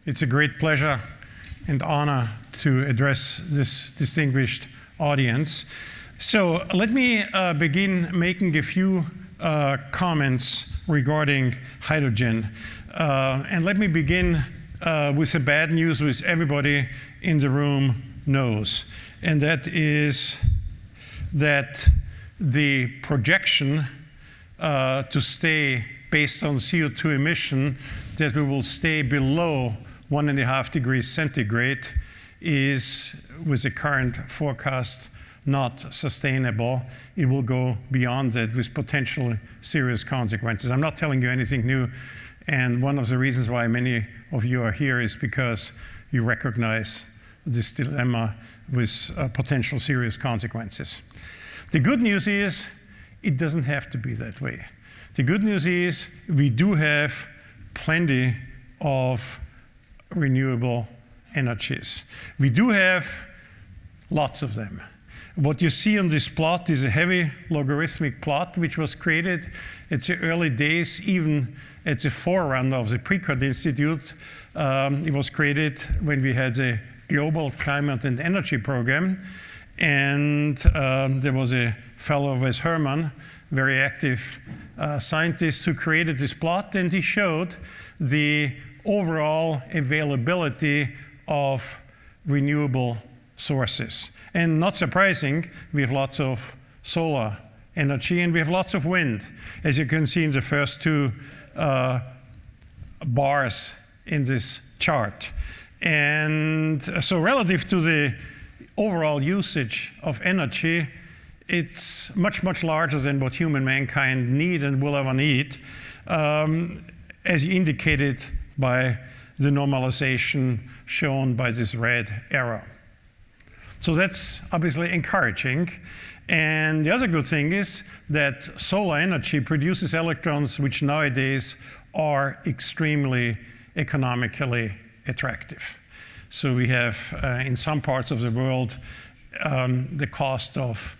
It's a great pleasure and honor to address this distinguished audience. So let me begin making a few comments regarding hydrogen. And let me begin with the bad news which everybody in the room knows. And that is that the projection to stay based on CO2 emission, that we will stay below 1.5 degrees centigrade is, with the current forecast, not sustainable. It will go beyond that with potentially serious consequences. I'm not telling you anything new, and one of the reasons why many of you are here is because you recognize this dilemma with potential serious consequences. The good news is it doesn't have to be that way. The good news is we do have plenty of renewable energies. We do have lots of them. What you see on this plot is a heavy logarithmic plot which was created at the early days, even at the forerunner of the Precourt Institute. It was created when we had the Global Climate and Energy Program, and there was a fellow, Wes Herman, very active scientist, who created this plot, and he showed the overall availability of renewable sources. And not surprising, we have lots of solar energy and we have lots of wind, as you can see in the first two bars in this chart. And so relative to the overall usage of energy, it's much, much larger than what human mankind need and will ever need, as indicated by the normalization shown by this red arrow. So that's obviously encouraging. And the other good thing is that solar energy produces electrons which nowadays are extremely economically attractive. So we have, in some parts of the world, the cost of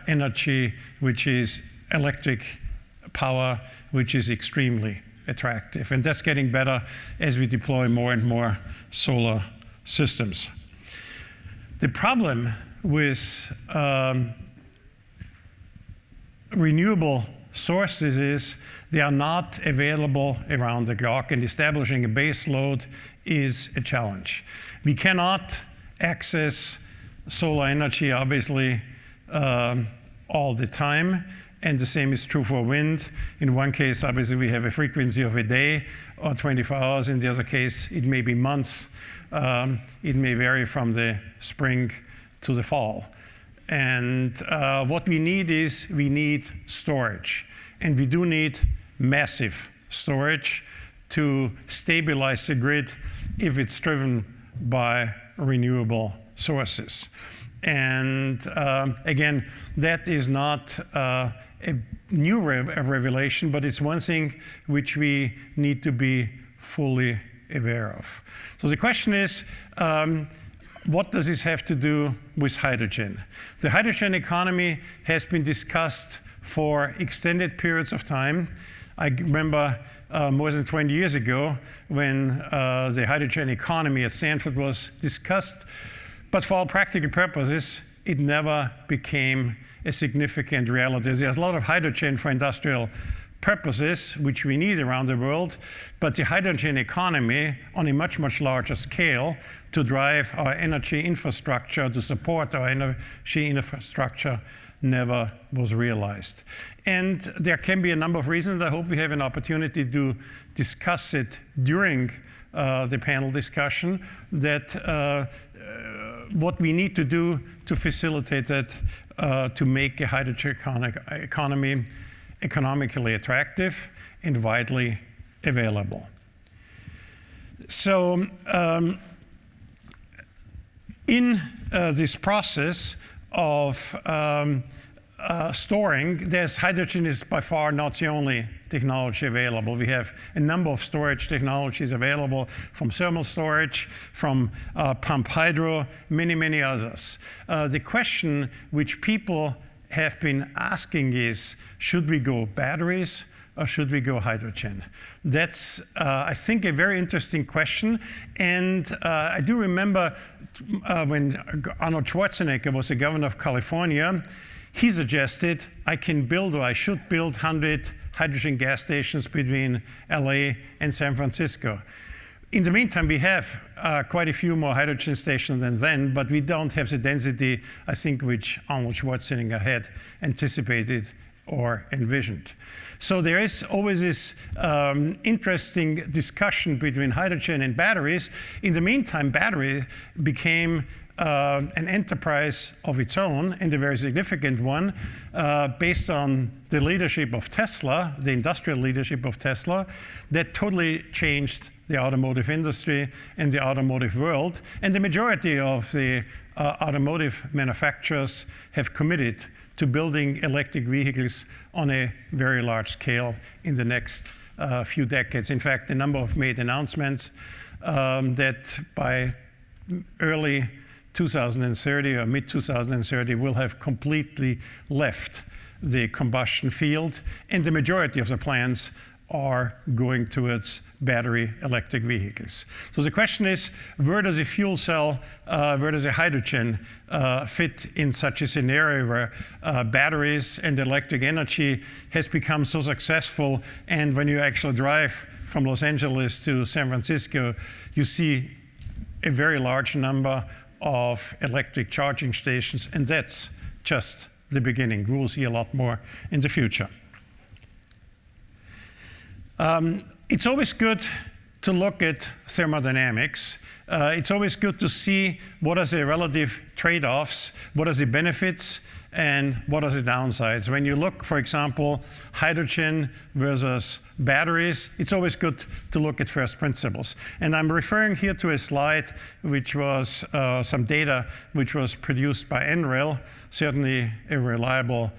energy, which is electric power, which is extremely attractive. And that's getting better as we deploy more and more solar systems. The problem with renewable sources is they are not available around the clock, and establishing a base load is a challenge. We cannot access solar energy, obviously, all the time, and the same is true for wind. In one case, obviously, we have a frequency of a day or 24 hours. In the other case, it may be months. It may vary from the spring to the fall. And what we need is we need storage. And we do need massive storage to stabilize the grid if it's driven by renewable sources. And again, that is not a new revelation, but it's one thing which we need to be fully aware of. So the question is, what does this have to do with hydrogen? The hydrogen economy has been discussed for extended periods of time. I remember more than 20 years ago when the hydrogen economy at Stanford was discussed, but for all practical purposes, it never became a significant reality. There's a lot of hydrogen for industrial purposes, which we need around the world, but the hydrogen economy on a much, much larger scale to drive our energy infrastructure, to support our energy infrastructure, never was realized. And there can be a number of reasons. I hope we have an opportunity to discuss it during the panel discussion, that what we need to do to facilitate that, to make a hydrogen economy economically attractive and widely available. So in this process of storing, hydrogen is by far not the only technology available. We have a number of storage technologies available, from thermal storage, from pump hydro, many, many others. The question which people have been asking is, should we go batteries or should we go hydrogen? That's, I think, a very interesting question. And I do remember when Arnold Schwarzenegger was the governor of California, he suggested I can build, or I should build, 100 hydrogen gas stations between LA and San Francisco. In the meantime, we have quite a few more hydrogen stations than then, but we don't have the density, I think, which Arnold Schwarzenegger had anticipated or envisioned. So there is always this interesting discussion between hydrogen and batteries. In the meantime, battery became an enterprise of its own, and a very significant one, based on the leadership of Tesla, the industrial leadership of Tesla, that totally changed the automotive industry and the automotive world. And the majority of the automotive manufacturers have committed to building electric vehicles on a very large scale in the next few decades. In fact, a number of made announcements that by early 2030 or mid-2030 will have completely left the combustion field, and the majority of the plans are going towards battery electric vehicles. So the question is, where does a fuel cell, where does a hydrogen fit in such a scenario where batteries and electric energy has become so successful, and when you actually drive from Los Angeles to San Francisco, you see a very large number of electric charging stations, and that's just the beginning. We will see a lot more in the future. It's always good to look at thermodynamics. It's always good to see what are the relative trade-offs, what are the benefits, and what are the downsides. When you look, for example, hydrogen versus batteries, it's always good to look at first principles. And I'm referring here to a slide which was some data which was produced by NREL, certainly a reliable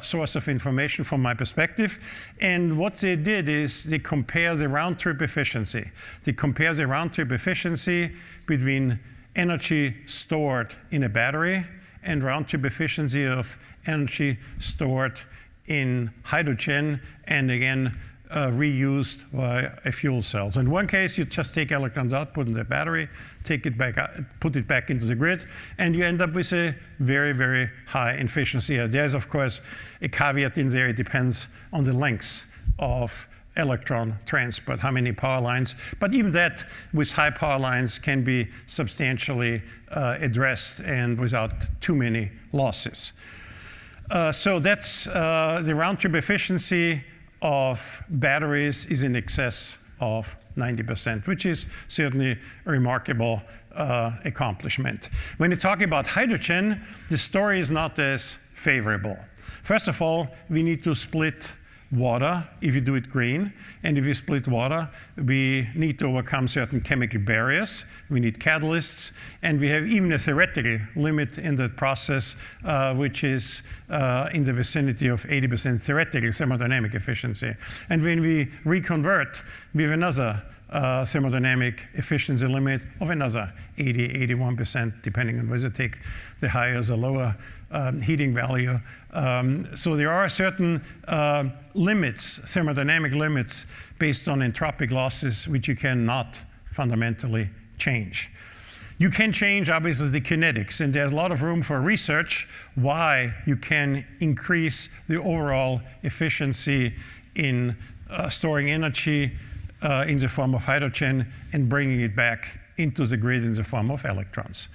source of information from my perspective. And what they did is they compare the round-trip efficiency. They compare the round-trip efficiency between energy stored in a battery and round-trip efficiency of energy stored in hydrogen, and again, reused by a fuel cell. So in one case, you just take electrons out, put in the battery, take it back out, put it back into the grid, and you end up with a very, very high efficiency. There's, of course, a caveat in there. It depends on the length of electron transport, how many power lines. But even that, with high power lines, can be substantially addressed and without too many losses. So that's the round-trip efficiency of batteries is in excess of 90%, which is certainly a remarkable accomplishment. When you talk about hydrogen, the story is not as favorable. First of all, we need to split water if you do it green, and if you split water, we need to overcome certain chemical barriers. We need catalysts, and we have even a theoretical limit in the process, which is in the vicinity of 80% theoretical thermodynamic efficiency. And when we reconvert, we have another thermodynamic efficiency limit of another 80, 81%, depending on whether you take the higher or the lower heating value. So there are certain limits, thermodynamic limits, based on entropic losses, which you cannot fundamentally change. You can change, obviously, the kinetics, and there's a lot of room for research why you can increase the overall efficiency in storing energy in the form of hydrogen and bringing it back into the grid in the form of electrons.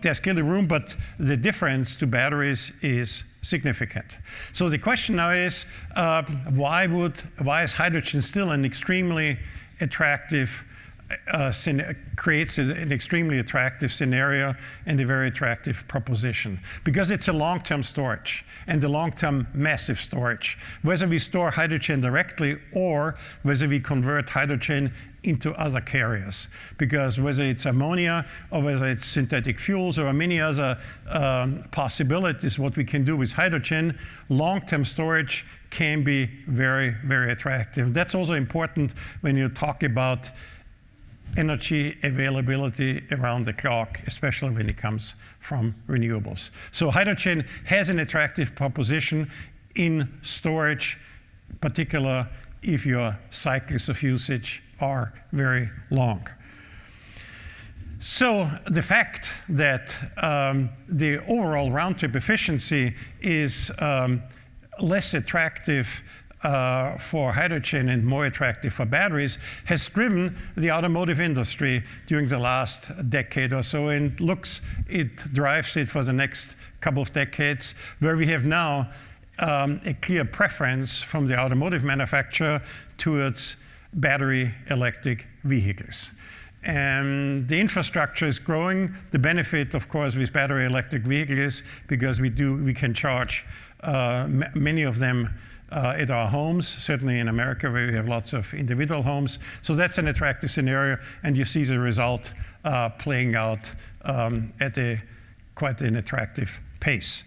There's clearly room, but the difference to batteries is significant. So the question now is, why is hydrogen still an extremely attractive creates an extremely attractive scenario and a very attractive proposition? Because it's a long-term storage, and the long-term massive storage. Whether we store hydrogen directly or whether we convert hydrogen into other carriers. Because whether it's ammonia or whether it's synthetic fuels or many other possibilities, what we can do with hydrogen, long-term storage can be very, very attractive. That's also important when you talk about energy availability around the clock, especially when it comes from renewables. So hydrogen has an attractive proposition in storage particular if your cycles of usage are very long. So the fact that the overall round-trip efficiency is less attractive for hydrogen and more attractive for batteries has driven the automotive industry during the last decade or so, and it drives it for the next couple of decades, where we have now a clear preference from the automotive manufacturer towards battery electric vehicles. And the infrastructure is growing. The benefit, of course, with battery electric vehicles, because we can charge many of them at our homes, certainly in America where we have lots of individual homes. So that's an attractive scenario, and you see the result playing out at quite an attractive pace.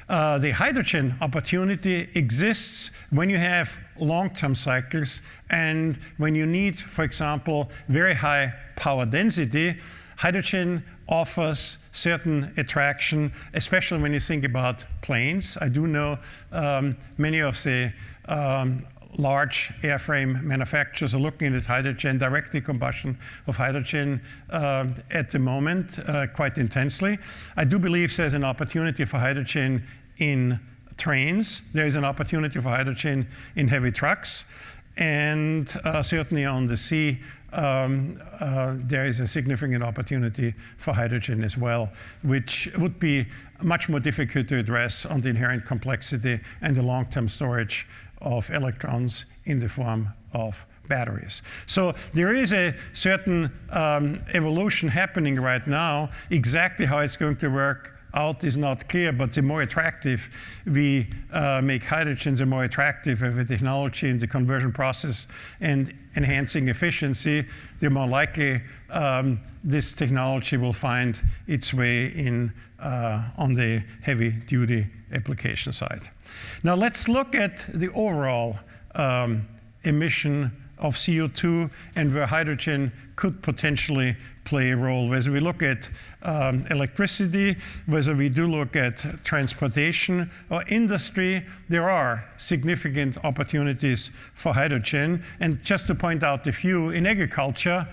The hydrogen opportunity exists when you have long-term cycles and when you need, for example, very high power density. Hydrogen offers certain attraction, especially when you think about planes. I do know many of the large airframe manufacturers are looking at hydrogen, direct combustion of hydrogen at the moment quite intensely. I do believe there's an opportunity for hydrogen in trains. There is an opportunity for hydrogen in heavy trucks. And certainly on the sea, there is a significant opportunity for hydrogen as well, which would be much more difficult to address on the inherent complexity and the long-term storage of electrons in the form of batteries. So there is a certain evolution happening right now. Exactly how it's going to work out is not clear, but the more attractive we make hydrogen, the more attractive of a technology in the conversion process and enhancing efficiency, the more likely this technology will find its way in on the heavy-duty application side. Now let's look at the overall emission of CO2 and where hydrogen could potentially play a role. Whether we look at electricity, whether we do look at transportation or industry, there are significant opportunities for hydrogen. And just to point out a few, in agriculture,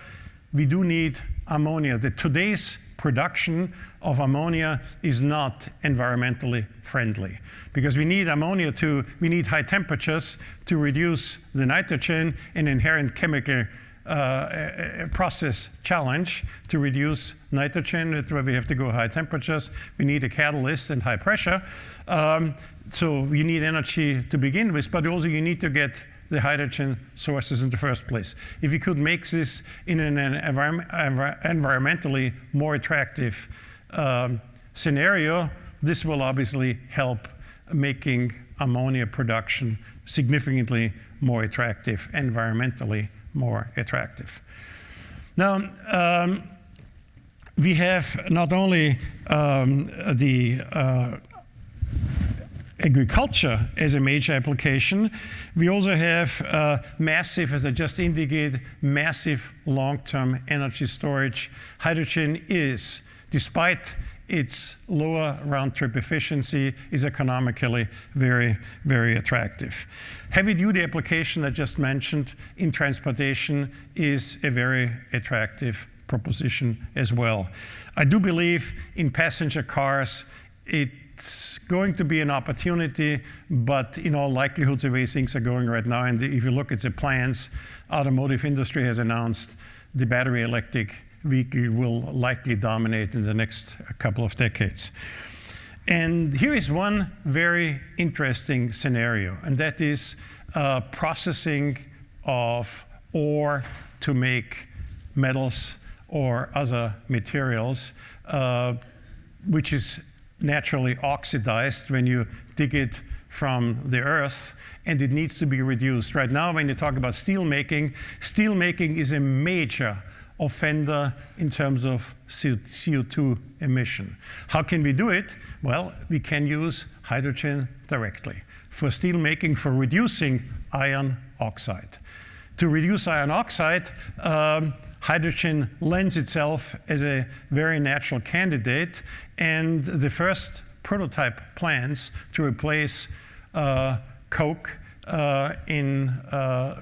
we do need ammonia. Today's production of ammonia is not environmentally friendly because we need ammonia we need high temperatures to reduce the nitrogen, an inherent chemical process challenge to reduce nitrogen. That's where we have to go high temperatures. We need a catalyst and high pressure. So we need energy to begin with, but also you need to get the hydrogen sources in the first place. If you could make this in an environmentally more attractive scenario, this will obviously help making ammonia production significantly more attractive, environmentally more attractive. Now, we have not only the agriculture as a major application, we also have massive, as I just indicated, massive long-term energy storage. Hydrogen is, despite its lower round-trip efficiency, is economically very, very attractive. Heavy-duty application I just mentioned in transportation is a very attractive proposition as well. I do believe in passenger cars, it's going to be an opportunity, but in all likelihood, the way things are going right now, and if you look at the plans, automotive industry has announced the battery electric vehicle will likely dominate in the next couple of decades. And here is one very interesting scenario, and that is processing of ore to make metals or other materials, which is naturally oxidized when you dig it from the earth, and it needs to be reduced. Right now, when you talk about steel making is a major offender in terms of CO2 emission. How can we do it? Well, we can use hydrogen directly for steel making, for reducing iron oxide. To reduce iron oxide, hydrogen lends itself as a very natural candidate, and the first prototype plans to replace coke in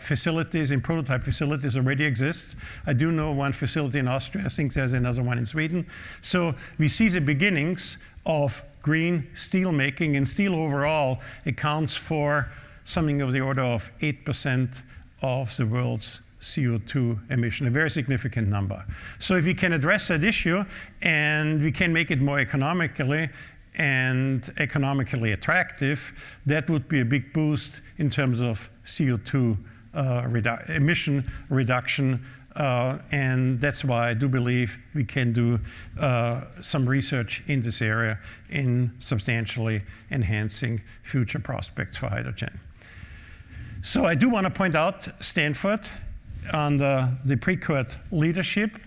facilities, in prototype facilities already exist. I do know one facility in Austria. I think there's another one in Sweden. So we see the beginnings of green steel making, and steel overall accounts for something of the order of 8% of the world's CO2 emission, a very significant number. So if we can address that issue and we can make it more economically attractive, that would be a big boost in terms of CO2 emission reduction. And that's why I do believe we can do some research in this area in substantially enhancing future prospects for hydrogen. So I do want to point out Stanford on the pre-court leadership,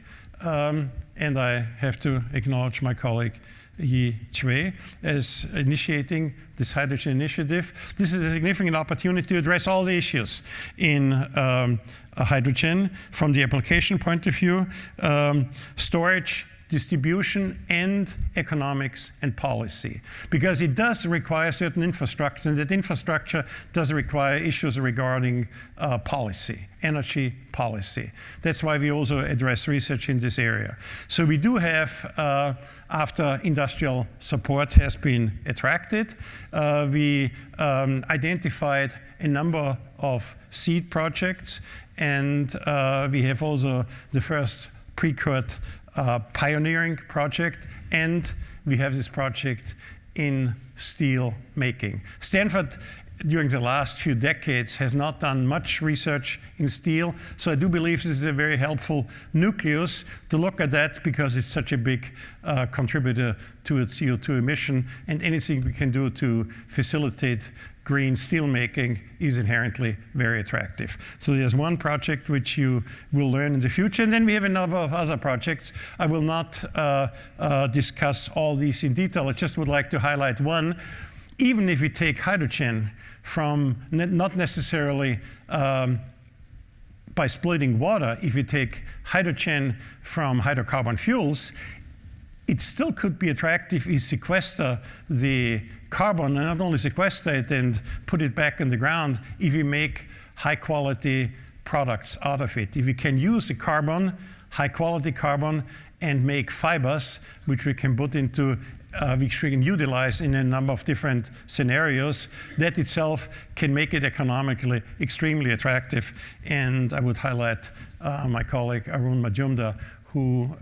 and I have to acknowledge my colleague Yi Chui as initiating this hydrogen initiative. This is a significant opportunity to address all the issues in hydrogen from the application point of view, storage, distribution, and economics and policy. Because it does require certain infrastructure, and that infrastructure does require issues regarding policy, energy policy. That's why we also address research in this area. So we do have, after industrial support has been attracted, we identified a number of seed projects, and we have also the first pre-court pioneering project, and we have this project in steel making. Stanford, during the last few decades, has not done much research in steel, so I do believe this is a very helpful nucleus to look at that, because it's such a big contributor to its CO2 emission, and anything we can do to facilitate green steel making is inherently very attractive. So there's one project which you will learn in the future, and then we have a number of other projects. I will not discuss all these in detail. I just would like to highlight one. Even if we take hydrogen from, not necessarily by splitting water, if you take hydrogen from hydrocarbon fuels, it still could be attractive if you sequester the carbon, and not only sequester it and put it back in the ground, if you make high quality products out of it. If you can use the carbon, high quality carbon, and make fibers, which we can put into, which we can utilize in a number of different scenarios, that itself can make it economically extremely attractive. And I would highlight my colleague Arun Majumdar, who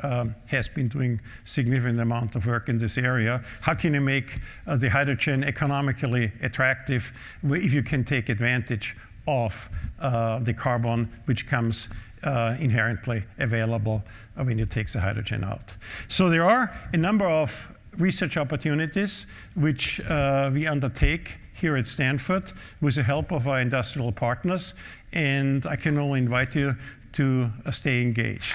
has been doing significant amount of work in this area. How can you make the hydrogen economically attractive if you can take advantage of the carbon which comes inherently available when you take the hydrogen out? So there are a number of research opportunities which we undertake here at Stanford with the help of our industrial partners, and I can only invite you to stay engaged.